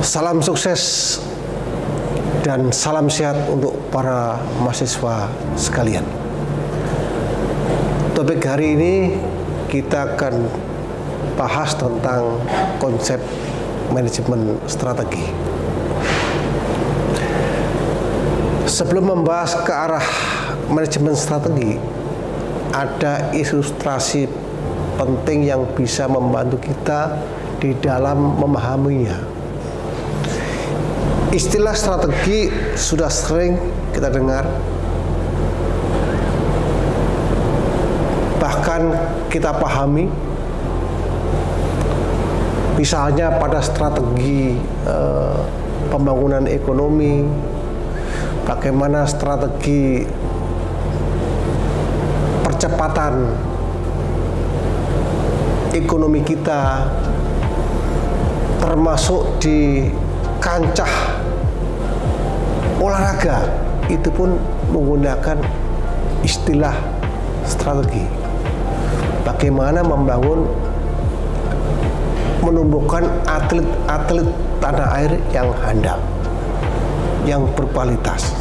Salam sukses dan salam sehat untuk para mahasiswa sekalian. Topik hari ini kita akan bahas tentang konsep manajemen strategi. Sebelum membahas ke arah manajemen strategi, ada ilustrasi penting yang bisa membantu kita di dalam memahaminya. Istilah strategi sudah sering kita dengar, bahkan kita pahami. Misalnya pada strategi pembangunan ekonomi, bagaimana strategi percepatan ekonomi kita, termasuk di kancah olahraga, itu pun menggunakan istilah strategi. Bagaimana menumbuhkan atlet-atlet tanah air yang handal, yang berkualitas.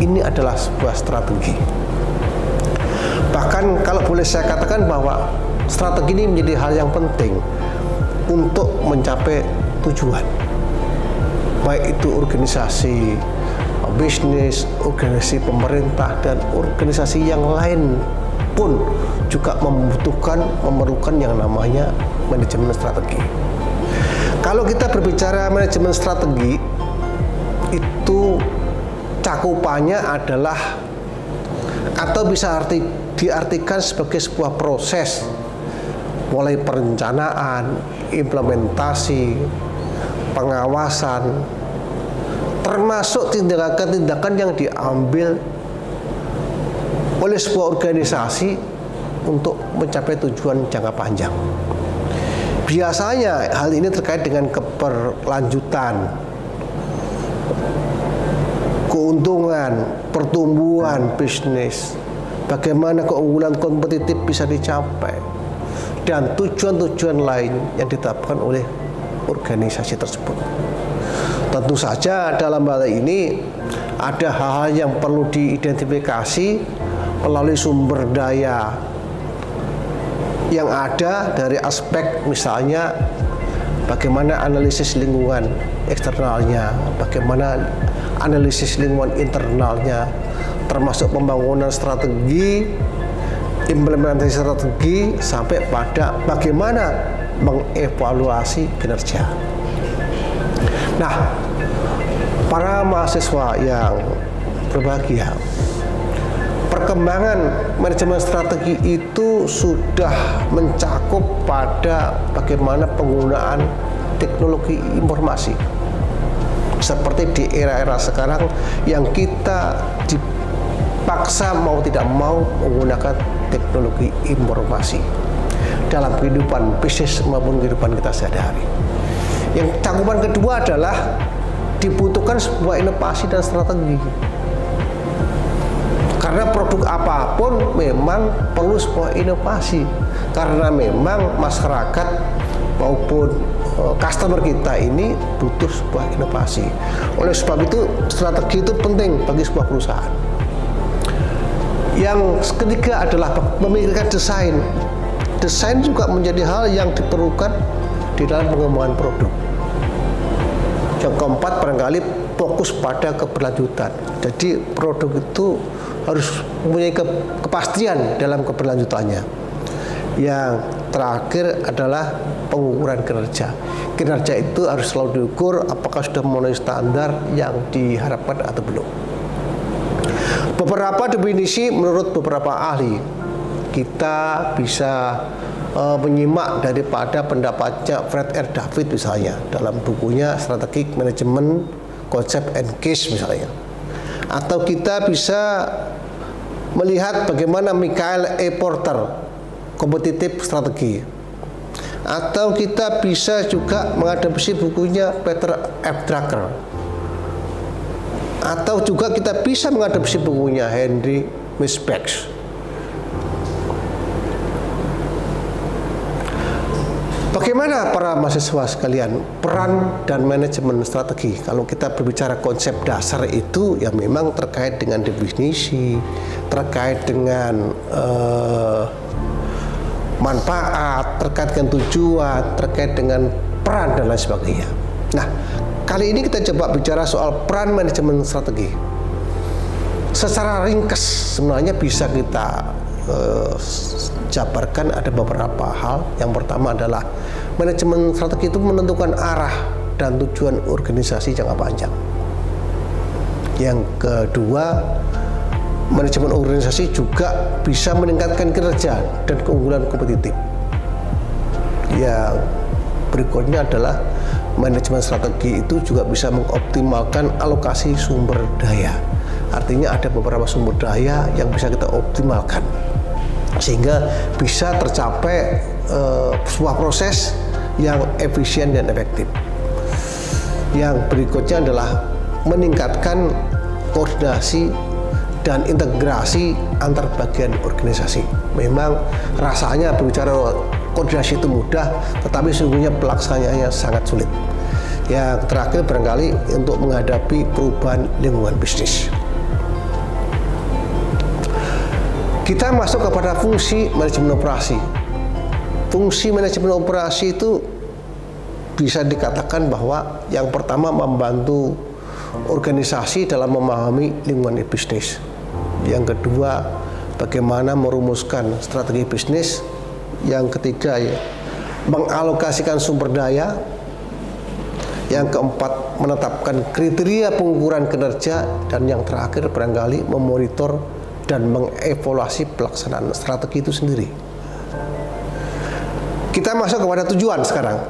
Ini adalah sebuah strategi. Bahkan kalau boleh saya katakan bahwa strategi ini menjadi hal yang penting untuk mencapai tujuan, baik itu organisasi bisnis, organisasi pemerintah, dan organisasi yang lain pun juga memerlukan yang namanya manajemen strategi. Kalau kita berbicara manajemen strategi, itu cakupannya adalah atau bisa diartikan sebagai sebuah proses mulai perencanaan, implementasi, pengawasan, termasuk tindakan-tindakan yang diambil oleh sebuah organisasi untuk mencapai tujuan jangka panjang. Biasanya hal ini terkait dengan keberlanjutan, keuntungan, pertumbuhan bisnis, bagaimana keunggulan kompetitif bisa dicapai, dan tujuan-tujuan lain yang ditetapkan oleh organisasi tersebut. Tentu saja dalam hal ini ada hal-hal yang perlu diidentifikasi melalui sumber daya yang ada dari aspek misalnya bagaimana analisis lingkungan eksternalnya, bagaimana analisis lingkungan internalnya, termasuk pembangunan strategi, implementasi strategi, sampai pada bagaimana mengevaluasi kinerja. Nah, para mahasiswa yang berbahagia, perkembangan manajemen strategi itu sudah mencakup pada bagaimana penggunaan teknologi informasi. Seperti di era-era sekarang yang kita dipaksa mau tidak mau menggunakan teknologi informasi dalam kehidupan bisnis maupun kehidupan kita sehari-hari. Yang cakupan kedua adalah dibutuhkan sebuah inovasi dan strategi. Karena produk apapun memang perlu sebuah inovasi. Karena memang masyarakat maupun customer kita ini butuh sebuah inovasi. Oleh sebab itu strategi itu penting bagi sebuah perusahaan. Yang ketiga adalah memikirkan desain. Desain juga menjadi hal yang diperlukan di dalam pengembangan produk. Yang keempat barangkali fokus pada keberlanjutan. Jadi produk itu harus mempunyai kepastian dalam keberlanjutannya. Yang terakhir adalah pengukuran kinerja. Kinerja itu harus selalu diukur apakah sudah memenuhi standar yang diharapkan atau belum. Beberapa definisi menurut beberapa ahli, kita bisa menyimak daripada pendapatnya Fred R. David misalnya dalam bukunya Strategic Management Concept and Case misalnya, atau kita bisa melihat bagaimana Michael A. Porter Kompetitif Strategi, atau kita bisa juga mengadopsi bukunya Peter F. Drucker, atau juga kita bisa mengadopsi bukunya Henry Misbach. Bagaimana para mahasiswa sekalian peran dan manajemen strategi? Kalau kita berbicara konsep dasar itu ya memang terkait dengan definisi, terkait dengan manfaat, terkait dengan tujuan, terkait dengan peran dan lain sebagainya. Nah, kali ini kita coba bicara soal peran manajemen strategi. Secara ringkas sebenarnya bisa kita jabarkan ada beberapa hal. Yang pertama adalah manajemen strategi itu menentukan arah dan tujuan organisasi jangka panjang. Yang kedua, manajemen organisasi juga bisa meningkatkan kinerja dan keunggulan kompetitif. Yang berikutnya adalah manajemen strategi itu juga bisa mengoptimalkan alokasi sumber daya. Artinya ada beberapa sumber daya yang bisa kita optimalkan sehingga bisa tercapai sebuah proses yang efisien dan efektif. Yang berikutnya adalah meningkatkan koordinasi dan integrasi antar bagian organisasi. Memang rasanya berbicara koordinasi itu mudah, tetapi sesungguhnya pelaksanaannya sangat sulit. Yang terakhir barangkali untuk menghadapi perubahan lingkungan bisnis. Kita masuk kepada fungsi manajemen operasi. Fungsi manajemen operasi itu bisa dikatakan bahwa yang pertama membantu organisasi dalam memahami lingkungan bisnis. Yang kedua, bagaimana merumuskan strategi bisnis. Yang ketiga, ya, mengalokasikan sumber daya. Yang keempat, menetapkan kriteria pengukuran kinerja. Dan yang terakhir, barangkali memonitor dan mengevaluasi pelaksanaan strategi itu sendiri. Kita masuk kepada tujuan sekarang.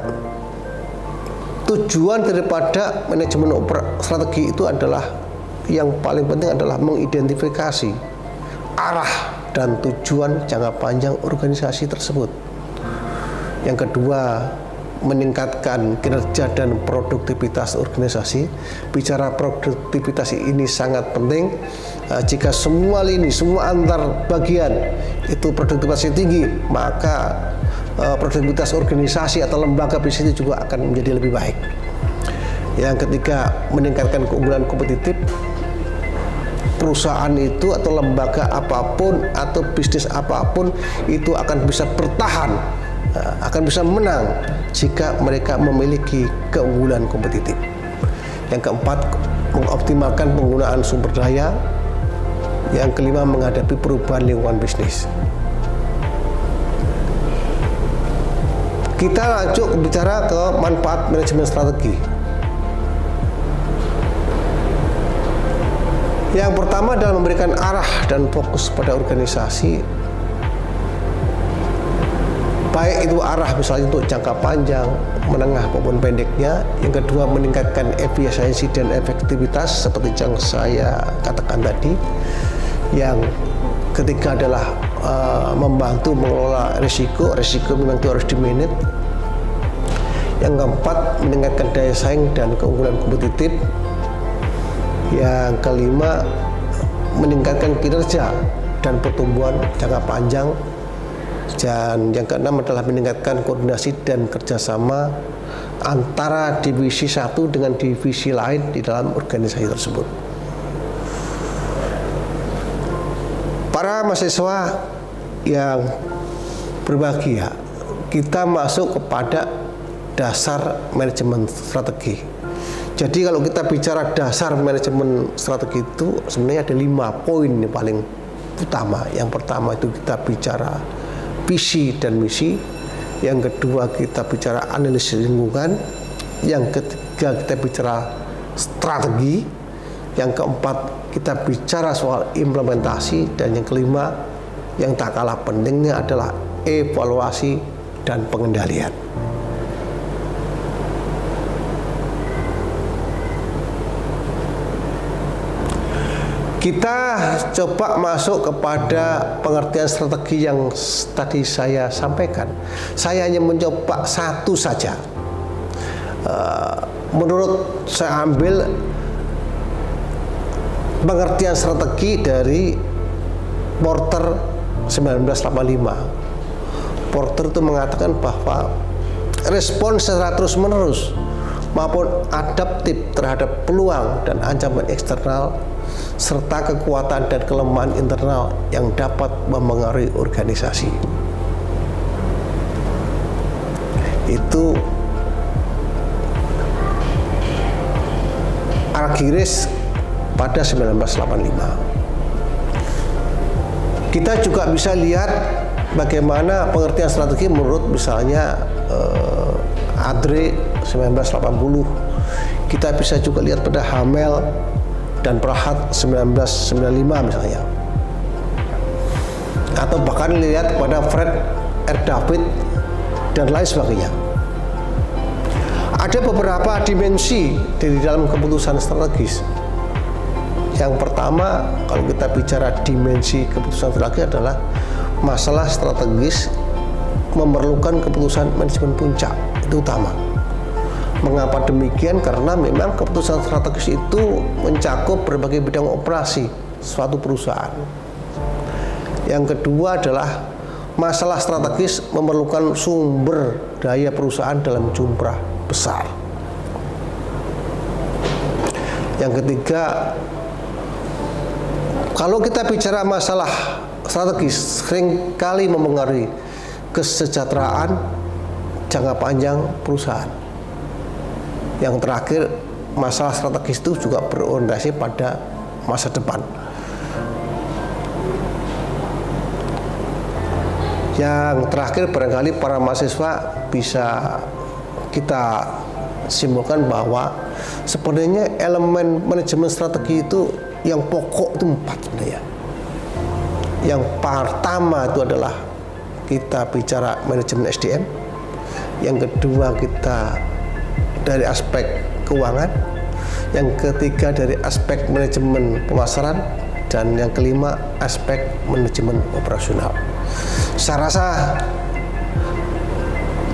Tujuan daripada manajemen strategi itu adalah yang paling penting adalah mengidentifikasi arah dan tujuan jangka panjang organisasi tersebut. Yang kedua, meningkatkan kinerja dan produktivitas organisasi. Bicara produktivitas ini sangat penting. Jika semua lini, semua antar bagian itu produktivitasnya tinggi, maka produktivitas organisasi atau lembaga bisnis itu juga akan menjadi lebih baik. Yang ketiga, meningkatkan keunggulan kompetitif. Perusahaan itu atau lembaga apapun atau bisnis apapun itu akan bisa bertahan, akan bisa menang jika mereka memiliki keunggulan kompetitif. Yang keempat, mengoptimalkan penggunaan sumber daya. Yang kelima, menghadapi perubahan lingkungan bisnis. Kita lanjut bicara ke manfaat manajemen strategi. Yang pertama adalah memberikan arah dan fokus pada organisasi, baik itu arah misalnya untuk jangka panjang, menengah maupun pendeknya. Yang kedua, meningkatkan efisiensi dan efektivitas seperti yang saya katakan tadi. Yang ketiga adalah membantu mengelola risiko memang itu harus di-manage. Yang keempat, meningkatkan daya saing dan keunggulan kompetitif. Yang kelima, meningkatkan kinerja dan pertumbuhan jangka panjang. Dan yang keenam adalah meningkatkan koordinasi dan kerjasama antara divisi satu dengan divisi lain di dalam organisasi tersebut. Para mahasiswa yang berbahagia, kita masuk kepada dasar manajemen strategi. Jadi kalau kita bicara dasar manajemen strategi itu sebenarnya ada 5 poin yang paling utama. Yang pertama itu kita bicara visi dan misi. Yang kedua kita bicara analisis lingkungan. Yang ketiga kita bicara strategi. Yang keempat kita bicara soal implementasi. Dan yang kelima yang tak kalah pentingnya adalah evaluasi dan pengendalian. Kita coba masuk kepada pengertian strategi yang tadi saya sampaikan. Saya hanya mencoba satu saja. Menurut saya ambil pengertian strategi dari Porter 1985. Porter itu mengatakan bahwa respon secara terus-menerus maupun adaptif terhadap peluang dan ancaman eksternal serta kekuatan dan kelemahan internal yang dapat mempengaruhi organisasi. Itu Argyris pada 1985. Kita juga bisa lihat bagaimana pengertian strategi menurut misalnya Adre 1980. Kita bisa juga lihat pada Hamel dan Prahat 1995 misalnya. Atau bahkan lihat pada Fred R. David dan lain sebagainya. Ada beberapa dimensi di dalam keputusan strategis. Yang pertama, kalau kita bicara dimensi keputusan strategis adalah masalah strategis memerlukan keputusan manajemen puncak, itu utama. Mengapa demikian? Karena memang keputusan strategis itu mencakup berbagai bidang operasi suatu perusahaan. Yang kedua adalah masalah strategis memerlukan sumber daya perusahaan dalam jumlah besar. Yang ketiga, kalau kita bicara masalah strategis seringkali mempengaruhi kesejahteraan jangka panjang perusahaan. Yang terakhir, masalah strategis itu juga berorientasi pada masa depan. Yang terakhir, barangkali para mahasiswa bisa kita simpulkan bahwa sebenarnya elemen manajemen strategi itu yang pokok itu 4 sebenarnya. Yang pertama itu adalah kita bicara manajemen SDM. Yang kedua kita dari aspek keuangan. Yang ketiga dari aspek manajemen pemasaran. Dan yang kelima aspek manajemen operasional. Saya rasa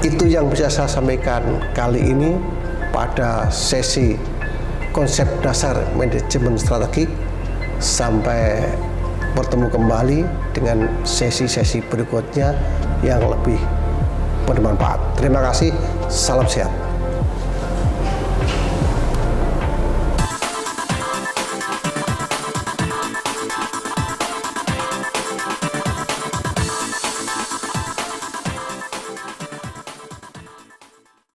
itu yang bisa saya sampaikan kali ini pada sesi konsep dasar manajemen strategi. Sampai bertemu kembali dengan sesi-sesi berikutnya yang lebih bermanfaat. Terima kasih, salam sehat.